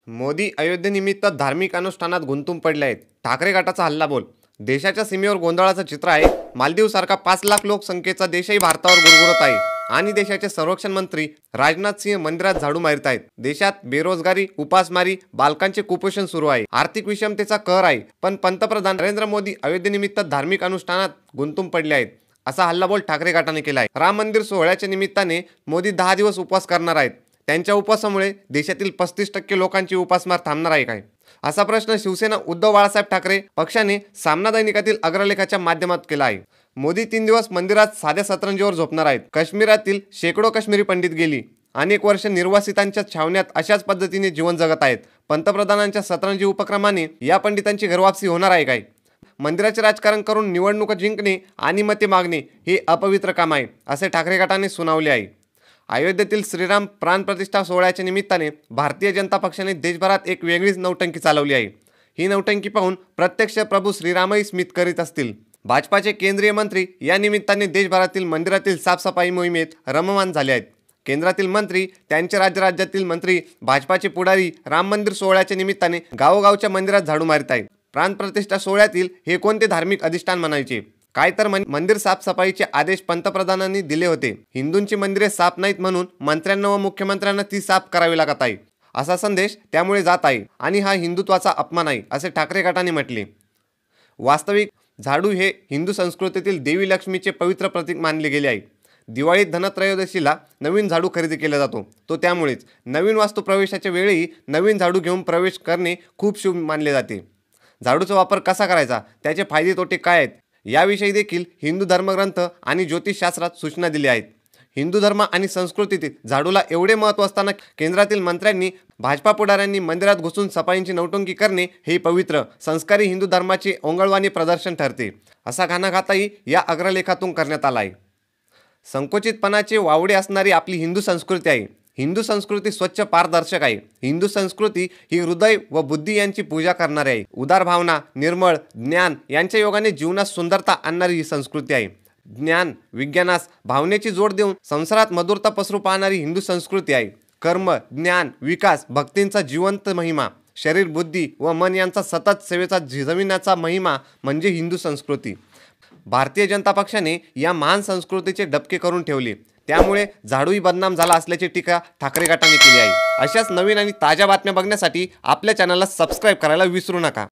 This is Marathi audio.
मोदी अयोध्येनिमित्त धार्मिक अनुष्ठानात गुंतून पडले आहेत. ठाकरे गटाचा हल्लाबोल. देशाच्या सीमेवर गोंधळाचं चित्र आहे. मालदीवसारखा 5 लाख लोकसंख्येचा देशही भारतावर गुरगुरत आहे आणि देशाचे संरक्षण मंत्री राजनाथ सिंह मंदिरात झाडू मारत आहेत. देशात बेरोजगारी, उपासमारी, बालकांचे कुपोषण सुरू आहे. आर्थिक विषमतेचा कहर आहे. पण पंतप्रधान नरेंद्र मोदी अयोध्येनिमित्त धार्मिक अनुष्ठानात गुंतून पडले आहेत, असा हल्लाबोल ठाकरे गटाने केला आहे. राम मंदिर सोहळ्याच्या निमित्ताने मोदी 10 दिवस उपवास करणार आहेत. त्यांच्या उपवासामुळे देशातील 35% लोकांची उपासमार थांबणार आहे काय, असा प्रश्न शिवसेना उद्धव बाळासाहेब ठाकरे पक्षाने सामना दैनिकातील अग्रलेखाच्या माध्यमातून केला आहे. मोदी 3 दिवस मंदिरात साध्या सतरंजीवर झोपणार आहेत. काश्मीरातील शेकडो काश्मीरी पंडित गेली अनेक वर्ष निर्वासितांच्या छावण्यात अशाच पद्धतीने जीवन जगत आहेत. पंतप्रधानांच्या सतरंजी उपक्रमाने या पंडितांची घरवापसी होणार आहे काय? मंदिराचे राजकारण करून निवडणूक जिंकणे आणि मते मागणे हे अपवित्र काम आहे, असे ठाकरे गटाने सुनावले आहे. अयोध्येतील श्रीराम प्राणप्रतिष्ठा सोहळ्याच्या निमित्ताने भारतीय जनता पक्षाने देशभरात एक वेगळीच नौटंकी चालवली आहे. ही नौटंकी पाहून प्रत्यक्ष प्रभू श्रीरामही स्मित करीत असतील. भाजपाचे केंद्रीय मंत्री या निमित्ताने देशभरातील मंदिरातील साफसफाई मोहिमेत रममान झाले आहेत. केंद्रातील मंत्री, त्यांचे राज्यातील मंत्री, भाजपाचे पुढारी राम मंदिर सोहळ्याच्या निमित्ताने गावोगावच्या मंदिरात झाडू मारत आहेत. प्राणप्रतिष्ठा सोहळ्यातील हे कोणते धार्मिक अधिष्ठान म्हणायचे? काय तर मंदिर साफसफाईचे आदेश पंतप्रधानांनी दिले होते. हिंदूंची मंदिरे साफ नाहीत म्हणून मंत्र्यांना व मुख्यमंत्र्यांना ती साफ करावी लागत आहे, असा संदेश त्यामुळे जात आहे आणि हा हिंदुत्वाचा अपमान आहे, असे ठाकरे गटाने म्हटले. वास्तविक झाडू हे हिंदू संस्कृतीतील देवी लक्ष्मीचे पवित्र प्रतीक मानले गेले आहे. दिवाळीत धनत्रयोदशीला नवीन झाडू खरेदी केला जातो. तो त्यामुळेच नवीन वास्तू प्रवेशाच्या वेळी नवीन झाडू घेऊन प्रवेश करणे खूप शुभ मानले जाते. झाडूचा वापर कसा करायचा, त्याचे फायदे तोटे काय आहेत, याविषयी देखील हिंदू धर्मग्रंथ आणि ज्योतिषशास्त्रात सूचना दिल्या आहेत. हिंदू धर्म आणि संस्कृतीत झाडूला एवढे महत्त्व असताना केंद्रातील मंत्र्यांनी, भाजपा पुढाऱ्यांनी मंदिरात घुसून सफाईची नौटंकी करणे हे पवित्र संस्कारी हिंदू धर्माचे ओंगळवाणी प्रदर्शन ठरते, असा घणाघातही या अग्रलेखातून करण्यात आला आहे. संकुचितपणाचे वावडे असणारी आपली हिंदू संस्कृती आहे. हिंदू संस्कृती स्वच्छ, पारदर्शक आहे. हिंदू संस्कृती ही हृदय व बुद्धी यांची पूजा करणारी आहे. उदार भावना, निर्मळ ज्ञान यांच्या योगाने जीवनात सुंदरता आणणारी ही संस्कृती आहे. ज्ञान विज्ञानास भावनेची जोड देऊन संसारात मधुरता पसरू पाहणारी हिंदू संस्कृती आहे. कर्म, ज्ञान, विकास, भक्तींचा जिवंत महिमा, शरीर, बुद्धी व मन यांचा सतत सेवेचा झिजविण्याचा महिमा म्हणजे हिंदू संस्कृती. भारतीय जनता पक्षाने या महान संस्कृतीचे डबके करून ठेवले. त्यामुळे झाडूही बदनाम झाला असल्याची टीका ठाकरे गटाने केली आहे. अशाच नवीन आणि ताज्या बातम्या बघण्यासाठी आपल्या चॅनलला सबस्क्राईब करायला विसरू नका.